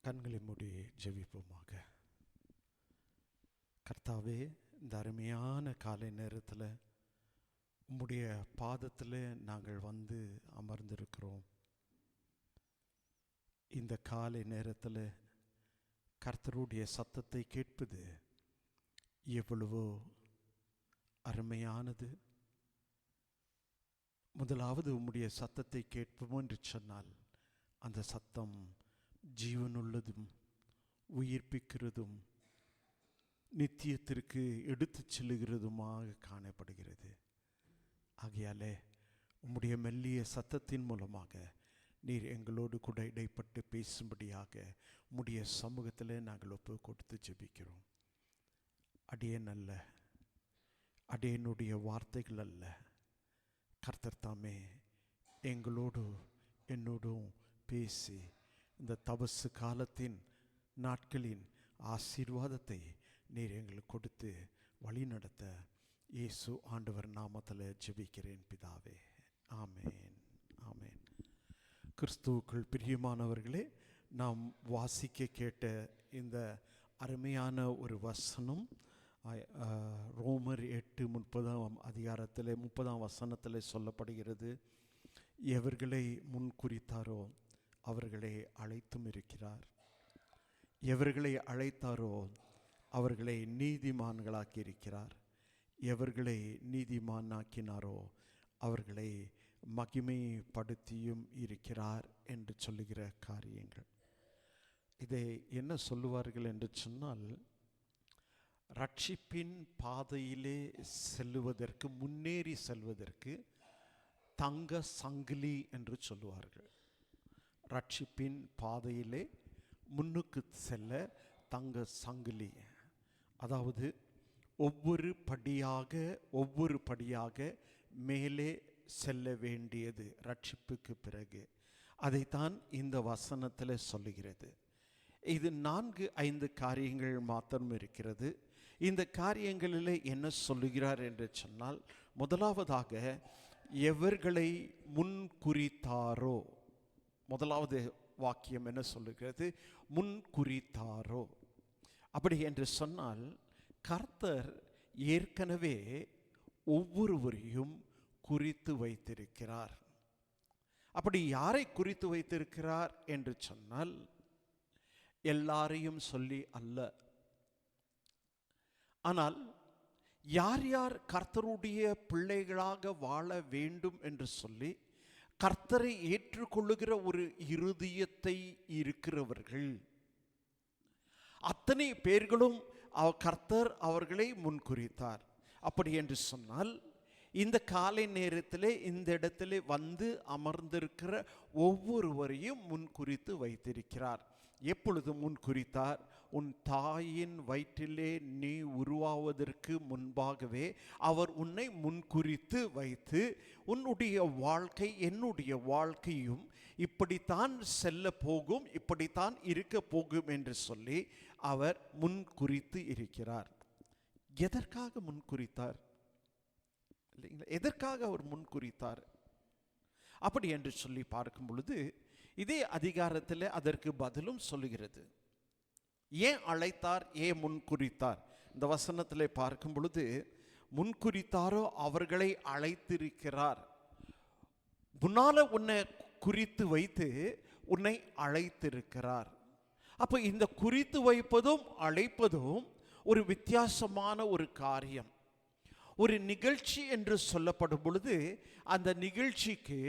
கண்களை மூடி ஜெபிப்போமாக. கர்த்தாவே, இந்த அருமையான காலை நேரத்தில் உம்முடைய பாதத்தில் நாங்கள் வந்து அமர்ந்திருக்கிறோம். இந்த காலை நேரத்தில் கர்த்தருடைய சத்தத்தை கேட்பது எவ்வளவோ அருமையானது. முதலாவது உம்முடைய சத்தத்தை கேட்போம் என்று சொன்னால் அந்த சத்தம் ஜீவனுள்ளதும் உயிர்ப்பிக்கிறதும் நித்தியத்திற்கு எடுத்து செல்லுகிறதுமாக காணப்படுகிறது. ஆகையாலே உம்முடைய மெல்லிய சத்தத்தின் மூலமாக நீர் எங்களோடு கூட இடைப்பட்டு பேசும்படியாக உம்முடைய சமூகத்தில் நாங்கள் ஒப்பு கொடுத்து ஜெபிக்கிறோம். அடியேன் அல்ல, அடியனுடைய வார்த்தைகள் அல்ல, கர்த்தர் தாமே எங்களோடு என்னோடும் பேசி இந்த தபசு காலத்தின் நாட்களின் ஆசீர்வாதத்தை நீர் எங்களுக்கு கொடுத்து வழி நடத்த இயேசு ஆண்டவர் நாமத்தில் ஜெபிக்கிறேன் பிதாவே. ஆமேன், ஆமேன். கிறிஸ்துவுக்குள் பிரியமானவர்களே, நாம் வாசிக்க கேட்ட இந்த அருமையான ஒரு வசனம் ரோமர் 8:30 30 வசனத்தில் சொல்லப்படுகிறது. எவர்களை முன்குறித்தாரோ அவர்களை அழைத்தும் இருக்கிறார், எவர்களை அழைத்தாரோ அவர்களை நீதிமான்களாக்கி இருக்கிறார், எவர்களை நீதிமானாக்கினாரோ அவர்களை மகிமைப்படுத்தியும் இருக்கிறார் என்று சொல்லுகிற காரியங்கள். இதை என்ன சொல்லுவார்கள் என்று சொன்னால், ரட்சிப்பின் பாதையிலே செல்லுவதற்கு, முன்னேறி செல்வதற்கு தங்க சங்கிலி என்று சொல்லுவார்கள். ரட்சிப்பின் பாதையிலே முன்னுக்கு செல்ல தங்க சங்கிலி, அதாவது ஒவ்வொரு படியாக மேலே செல்ல வேண்டியது ரட்சிப்புக்கு பிறகு. அதைத்தான் இந்த வசனத்தில் சொல்லுகிறது. இது 4-5 காரியங்கள் மாத்திரம் இருக்கிறது. இந்த காரியங்களில் என்ன சொல்லுகிறார் என்று சொன்னால், முதலாவதாக எவர்களை முன்குறித்தாரோ, முதலாவது வாக்கியம் என்ன சொல்லுகிறது? முன்குறித்தாரோ. அப்படி என்று சொன்னால் கர்த்தர் ஏற்கனவே ஒவ்வொருவரையும் குறித்து வைத்திருக்கிறார். அப்படி யாரை குறித்து வைத்திருக்கிறார் என்று சொன்னால், எல்லாரையும் சொல்லி அல்ல, ஆனால் யார் யார் கர்த்தருடைய பிள்ளைகளாக வாழ வேண்டும் என்று சொல்லி கர்த்தரை ஏற்றுக்கொள்ளுகிற ஒரு இருதயத்தை இருக்கிறவர்கள் அத்தனை பேர்களும் கர்த்தர் அவர்களை முன்குறித்தார். அப்படி என்று சொன்னால் இந்த காலை நேரத்தில் இந்த இடத்துல வந்து அமர்ந்திருக்கிற ஒவ்வொருவரையும் முன்குறித்து வைத்திருக்கிறார். எப்பொழுது முன்குறித்தார்? உன் தாயின் வயிற்றிலே நீ உருவாவதற்கு முன்பாகவே அவர் உன்னை முன்குறித்து வைத்து, உன்னுடைய வாழ்க்கை என்னுடைய வாழ்க்கையும் இப்படித்தான் செல்ல போகும், இப்படித்தான் இருக்க போகும் என்று சொல்லி அவர் முன்குறித்து இருக்கிறார். எதற்காக முன்குறித்தார்? இல்லைங்களா? எதற்காக அவர் முன்குறித்தார்? அப்படி என்று சொல்லி பார்க்கும் பொழுது இதே அதிகாரத்தில் அதற்கு பதிலும் சொல்லுகிறது. ஏன் அழைத்தார், ஏன் முன்குறித்தார்? இந்த வசனத்தில் பார்க்கும் பொழுது, முன்குறித்தாரோ அவர்களை அழைத்திருக்கிறார். முன்னால உன்னை குறித்து வைத்து உன்னை அழைத்திருக்கிறார். அப்போ இந்த குறித்து வைப்பதும் அழைப்பதும் ஒரு வித்தியாசமான ஒரு காரியம். ஒரு நிகழ்ச்சி என்று சொல்லப்படும் பொழுது அந்த நிகழ்ச்சிக்கு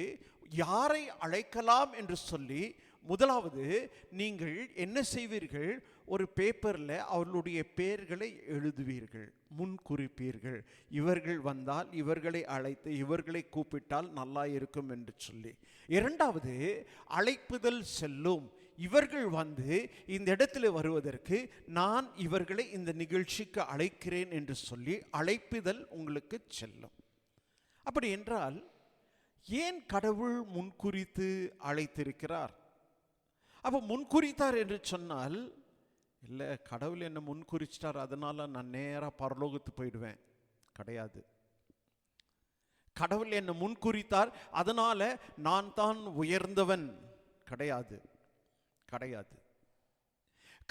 யாரை அழைக்கலாம் என்று சொல்லி முதலாவது நீங்கள் என்ன செய்வீர்கள்? ஒரு பேப்பரில் அவர்களுடைய பெயர்களை எழுதுவீர்கள், முன்குறிப்பீர்கள். இவர்கள் வந்தால் இவர்களை அழைத்து இவர்களை கூப்பிட்டால் நல்லா இருக்கும் என்று சொல்லி. இரண்டாவது, அழைப்புதல் செல்லும். இவர்கள் வந்து இந்த இடத்துல வருவதற்கு நான் இவர்களை இந்த நிகழ்ச்சிக்கு அழைக்கிறேன் என்று சொல்லி அழைப்புதல் உங்களுக்கு செல்லும். அப்படி என்றால் ஏன் கடவுள் முன்குறித்து அழைத்திருக்கிறார்? அப்போ முன்குறித்தார் என்று சொன்னால், இல்லை கடவுள் என்னை முன்குறிச்சிட்டார் அதனால நான் நேராக பரலோகத்து போயிடுவேன், கிடையாது. கடவுள் என்னை முன்குறித்தார் அதனால நான் தான் உயர்ந்தவன், கிடையாது, கிடையாது.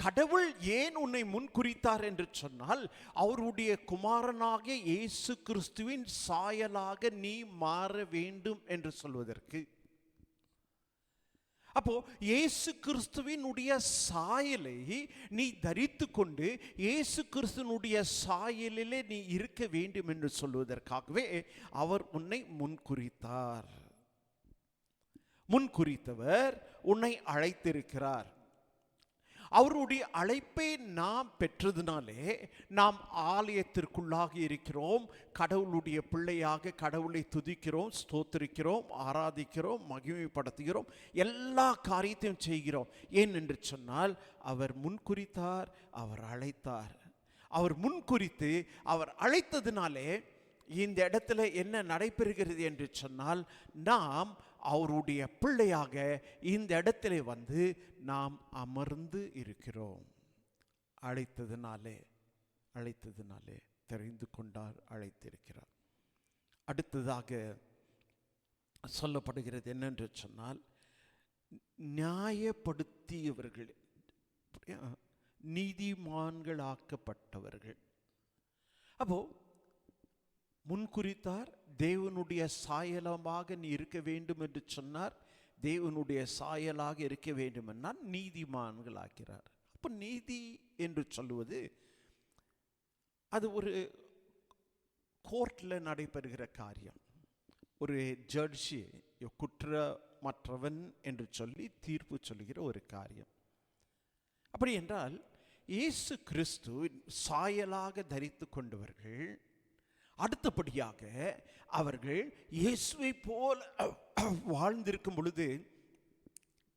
கடவுள் ஏன் உன்னை முன்குறித்தார் என்று சொன்னால், அவருடைய குமாரனாகிய இயேசு கிறிஸ்துவின் சாயலாக நீ மாற வேண்டும் என்று சொல்வதற்கு. அப்போ இயேசு கிறிஸ்துவினுடைய சாயலை நீ தரித்து கொண்டு இயேசு கிறிஸ்துவினுடைய சாயலிலே நீ இருக்க வேண்டும் என்று சொல்வதற்காகவே அவர் உன்னை முன்குறித்தார். முன்குறித்தவர் உன்னை அழைத்திருக்கிறார். அவருடைய அழைப்பை நாம் பெற்றதுனாலே நாம் ஆலயத்திற்குள்ளாக இருக்கிறோம். கடவுளுடைய பிள்ளையாக கடவுளை துதிக்கிறோம், ஸ்தோத்திரிக்கிறோம், ஆராதிக்கிறோம், மகிமைப்படுத்துகிறோம், எல்லா காரியத்தையும் செய்கிறோம். ஏன் என்று சொன்னால் அவர் முன்குறித்தார், அவர் அழைத்தார். அவர் முன்குறித்து அவர் அழைத்ததினாலே இந்த இடத்துல என்ன நடைபெறுகிறது என்று சொன்னால், நாம் அவருடைய பிள்ளையாக இந்த இடத்துல வந்து நாம் அமர்ந்து இருக்கிறோம். அழைத்ததினாலே தெரிந்து கொண்டார், அழைத்திருக்கிறார். அடுத்ததாக சொல்லப்படுகிறது என்னென்று சொன்னால், நியாயப்படுத்தியவர்கள், நீதிமான்களாக்கப்பட்டவர்கள். அப்போ முன்குறித்தார், தேவனுடைய சாயலமாக நீ இருக்க வேண்டும் என்று சொன்னார். தேவனுடைய சாயலாக இருக்க வேண்டும் என்றால் நீதிமான்கள் ஆக்கிறார். அப்போ நீதி என்று சொல்லுவது அது ஒரு கோர்ட்டில் நடைபெறுகிற காரியம். ஒரு ஜட்ஜி குற்றமற்றவன் என்று சொல்லி தீர்ப்பு சொல்லுகிற ஒரு காரியம். அப்படி என்றால் இயேசு கிறிஸ்து சாயலாக தரித்து கொண்டவர்கள், அடுத்தபடியாக அவர்கள் இயேசுவை போல் வாழ்ந்திருக்கும் பொழுது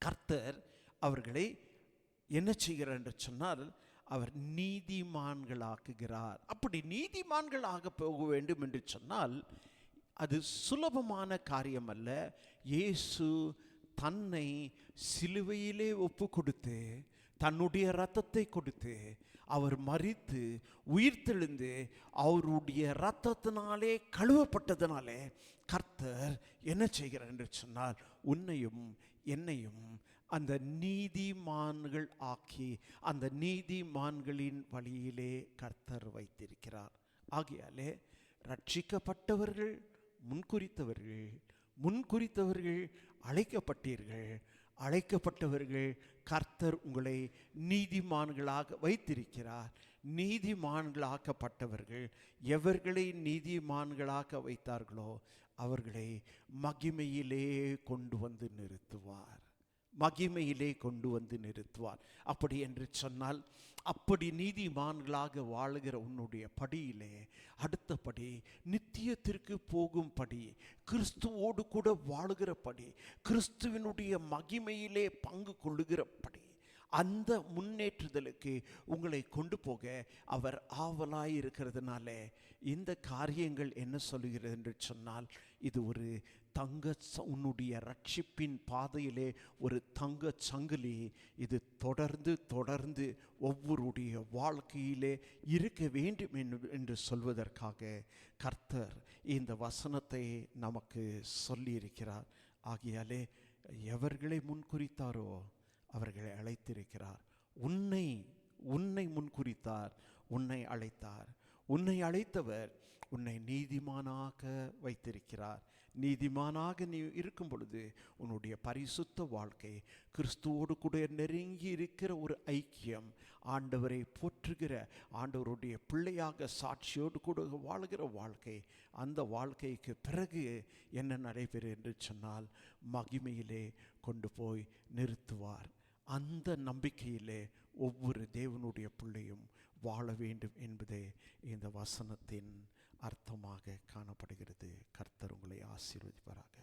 கர்த்தர் அவர்களை என்ன செய்கிறார் என்று சொன்னால், அவர் நீதிமான்களாக்குகிறார். அப்படி நீதிமான்களாக போக வேண்டும் என்று சொன்னால் அது சுலபமான காரியம் அல்ல. இயேசு தன்னை சிலுவையிலே ஒப்பு கொடுத்து, தன்னுடைய இரத்தத்தை கொடுத்து, அவர் மரித்து உயிர்த்தெழுந்து அவருடைய இரத்தத்தினாலே கழுவப்பட்டதினாலே கர்த்தர் என்ன செய்கிறார் என்று சொன்னால், உன்னையும் என்னையும் அந்த நீதிமான்கள் ஆக்கி அந்த நீதிமான்களின் வழியிலே கர்த்தர் வைத்திருக்கிறார். ஆகையாலே ரட்சிக்கப்பட்டவர்கள் முன்குறித்தவர்கள் அழைக்கப்பட்டீர்கள். அழைக்கப்பட்டவர்கள் கர்த்தர் உங்களை நீதிமான்களாக வைத்திருக்கிறார். நீதிமான்களாக்கப்பட்டவர்கள் எவர்களை நீதிமான்களாக வைத்தார்களோ அவர்களை மகிமையிலே கொண்டு வந்து நிறுத்துவார். அப்படி என்று சொன்னால், அப்படி நீதிமான்களாக வாழுகிற உன்னுடைய படியிலே அடுத்தபடி நித்தியத்திற்கு போகும் படி, கிறிஸ்துவோடு கூட வாழுகிற படி, கிறிஸ்துவினுடைய மகிமையிலே பங்கு கொள்ளுகிற படி, அந்த முன்னேற்றுதலுக்கு உங்களை கொண்டு போக அவர் ஆவலாய் இருக்கிறதுனால இந்த காரியங்கள் என்ன சொல்லுகிறது என்று சொன்னால், இது ஒரு உன்னுடைய ரட்சிப்பின் பாதையிலே ஒரு தங்க சங்கிலி. இது தொடர்ந்து ஒவ்வொருடைய வாழ்க்கையிலே இருக்க வேண்டும் என்று சொல்வதற்காக கர்த்தர் இந்த வசனத்தை நமக்கு சொல்லியிருக்கிறார். ஆகையாலே எவர்களை முன்குறித்தாரோ அவர்களை அழைத்திருக்கிறார். உன்னை முன்குறித்தார், உன்னை அழைத்தார். உன்னை அழைத்தவர் உன்னை நீதிமானாக வைத்திருக்கிறார். நீதிமானாக நீ இருக்கும் பொழுது உன்னுடைய பரிசுத்த வாழ்க்கை, கிறிஸ்துவோடு கூட நெருங்கி இருக்கிற ஒரு ஐக்கியம், ஆண்டவரை போற்றுகிற ஆண்டவருடைய பிள்ளையாக சாட்சியோடு கூட வாழுகிற வாழ்க்கை, அந்த வாழ்க்கைக்கு பிறகு என்ன நடைபெறும் என்று சொன்னால் மகிமையிலே கொண்டு போய் நிறுத்துவார். அந்த நம்பிக்கையிலே ஒவ்வொரு தேவனுடைய பிள்ளையும் வாழ வேண்டும் என்பதே இந்த வசனத்தின் அர்த்தமாக காணப்படுகிறது. கர்த்தர் உங்களை ஆசீர்வதிப்பாராக.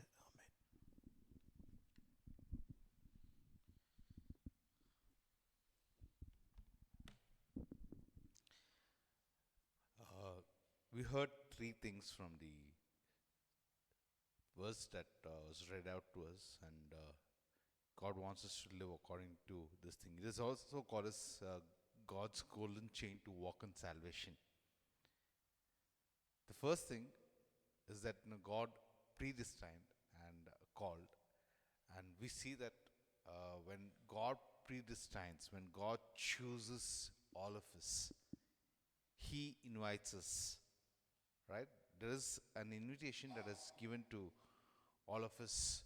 ஆமென். We heard three things from the verse that was read out to us, and God wants us to live according to this thing. It is also called as God's golden chain to walk in salvation. The first thing is that God predestined and called, and we see that when God predestines, when God chooses all of us, He invites us, right? There is an invitation that is given to all of us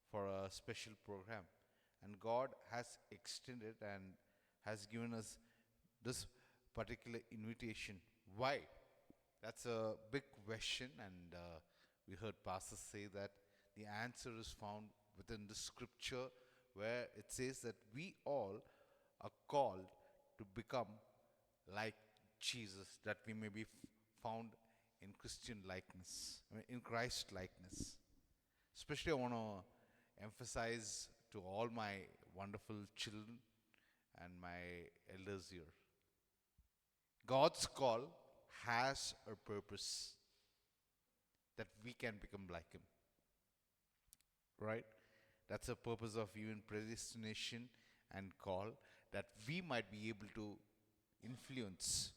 for a special program. And God has extended and has given us this particular invitation. Why? That's a big question, and we heard pastors say that the answer is found within the scripture, where it says that we all are called to become like Jesus, that we may be found in Christian likeness, in Christ likeness. Especially, I want to emphasize to all my wonderful children and my elders here, God's call has a purpose, that we can become like Him, right? That's the purpose of even predestination and call, that we might be able to influence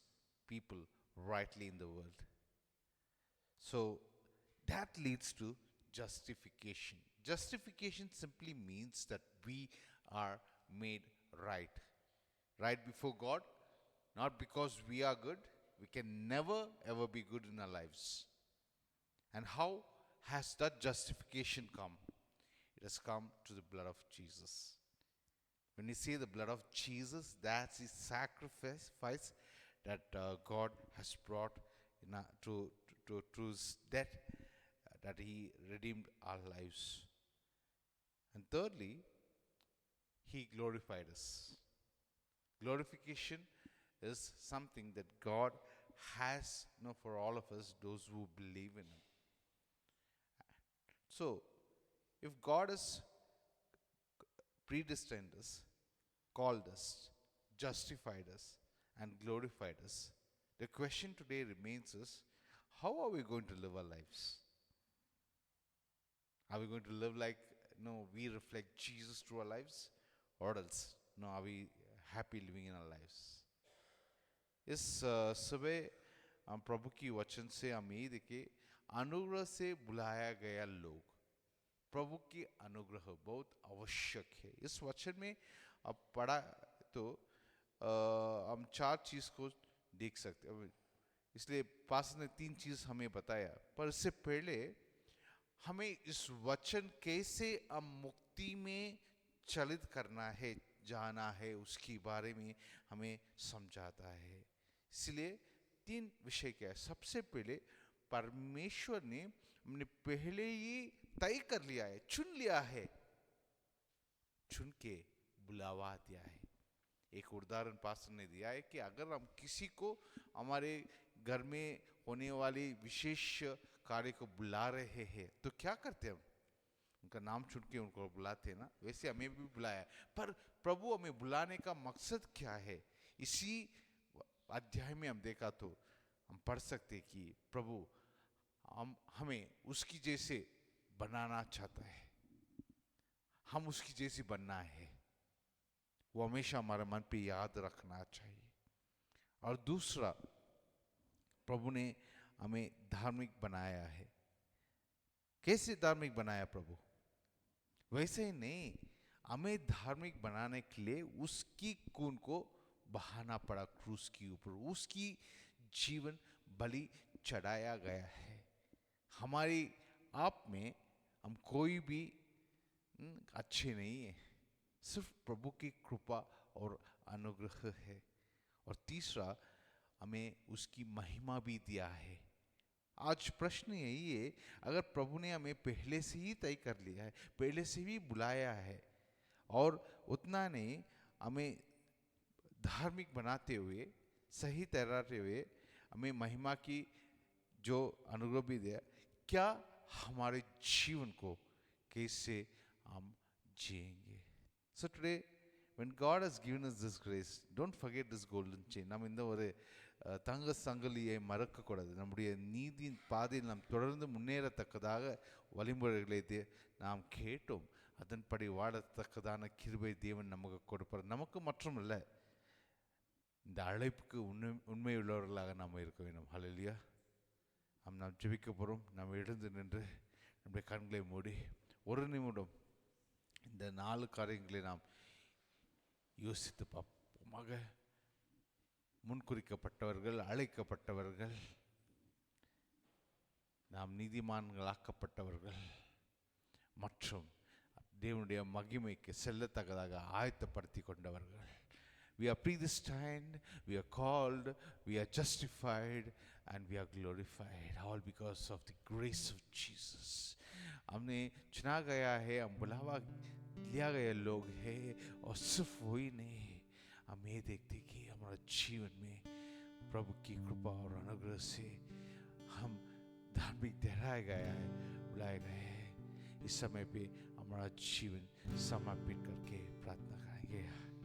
people rightly in the world. So that leads to justification. Justification simply means that we are made right. Right before God, not because we are good. We can never ever be good in our lives. And how has that justification come? It has come to the blood of Jesus. When we say the blood of Jesus, that's the sacrifice that God has brought to His death, that He redeemed our lives. And thirdly, He glorified us. Glorification is something that God has, for all of us, those who believe in Him. So, if God has predestined us, called us, justified us, and glorified us, the question today remains is, how are we going to live our lives? Are we going to live like, we reflect Jesus through our lives? Or else, are we happy living in our lives? इस सुबह हम प्रभु की वचन से हम यही देखें, अनुग्रह से बुलाया गया लोग, प्रभु की अनुग्रह बहुत आवश्यक है. इस वचन में अब पढ़ा तो हम 4 चीज को देख सकते हैं. इसलिए पास्टर ने 3 चीज हमें बताया, पर इससे पहले हमें इस वचन कैसे हम मुक्ति में चलित करना है, जाना है, उसके बारे में हमें समझाता है. इसलिए 3 विषय क्या है. सबसे पहले परमेश्वर ने हमने पहले ही तय कर लिया है, चुन लिया है, चुन के बुलावा दिया है. एक उदाहरण पास्टर ने दिया है कि अगर हम किसी को हमारे घर में होने वाली विशेष कार्य को बुला रहे हैं तो क्या करते हैं हम? उनका नाम चुन के उनको बुलाते हैं ना. वैसे हमें भी बुलाया, पर प्रभु हमें बुलाने का मकसद क्या है? इसी अध्याय में हम देखा तो हम पढ़ सकते कि प्रभु हमें उसकी जैसे बनाना चाहता है, हम उसकी जैसी बनना है. वो हमेशा हमारे मन पे याद रखना चाहिए. और दूसरा, प्रभु ने हमें धार्मिक बनाया है. कैसे धार्मिक बनाया प्रभु? वैसे ही नहीं, हमें धार्मिक बनाने के लिए उसकी खून को बहाना पड़ा क्रूस के ऊपर. उसकी जीवन बलि चढ़ाया गया है. हमारी आप में हम कोई भी अच्छे नहीं है, सिर्फ प्रभु की कृपा और अनुग्रह है. और तीसरा, हमें उसकी महिमा भी दिया है. आज प्रश्न यही है, अगर प्रभु ने हमें पहले से ही तय कर लिया है, पहले से ही बुलाया है, और उतना नहीं हमें धार्मिक बनाते हुए, सही ठहराते हुए, हमें महिमा की जो अनुग्रह भी दिया, क्या हमारे जीवन को कैसे हम जिएंगे? So today, when God has given us this grace, don't forget this golden chain. நாம் இந்த ஒரு தங்க சங்கிலியை மறக்கக்கூடாது. நம்முடைய நீதியின் பாதையில் நாம் தொடர்ந்து முன்னேறத்தக்கதாக வழிமுறைகளை நாம் கேட்டோம். அதன்படி வாழத்தக்கதான கிருபை தேவன் நமக்கு கொடுப்பார். நமக்கு மட்டுமல்ல, இந்த அழைப்புக்கு உண்மையுள்ளவர்களாக நாம் இருக்க வேண்டும். ஹல்லேலூயா. நாம் ஜெபிக்க போகிறோம். நாம் எழுந்து நின்று நம்முடைய கண்களை மூடி ஒரு நிமிடம் இந்த 4 காரியங்களை நாம் யோசித்து பார்ப்போமாக. முன்குறிக்கப்பட்டவர்கள், அழைக்கப்பட்டவர்கள், நாம் நீதிமான்களாக்கப்பட்டவர்கள் மற்றும் தேவனுடைய மகிமைக்கு செல்லத்தக்கதாக ஆயத்தப்படுத்தி கொண்டவர்கள். We are predestined, we are called, we are justified and we are glorified, all because of the grace of Jesus. हमने चुना गया है, हम बुलावा लिया गया लोग हैं, और सिर्फ वही नहीं, हम ये देखते कि हमारा जीवन में प्रभु की कृपा और अनुग्रह से हम धार्मिक ठहराया गया है, बुलाए गए हैं. इस समय पे हमारा जीवन समर्पित करके प्रार्थना करेंगे.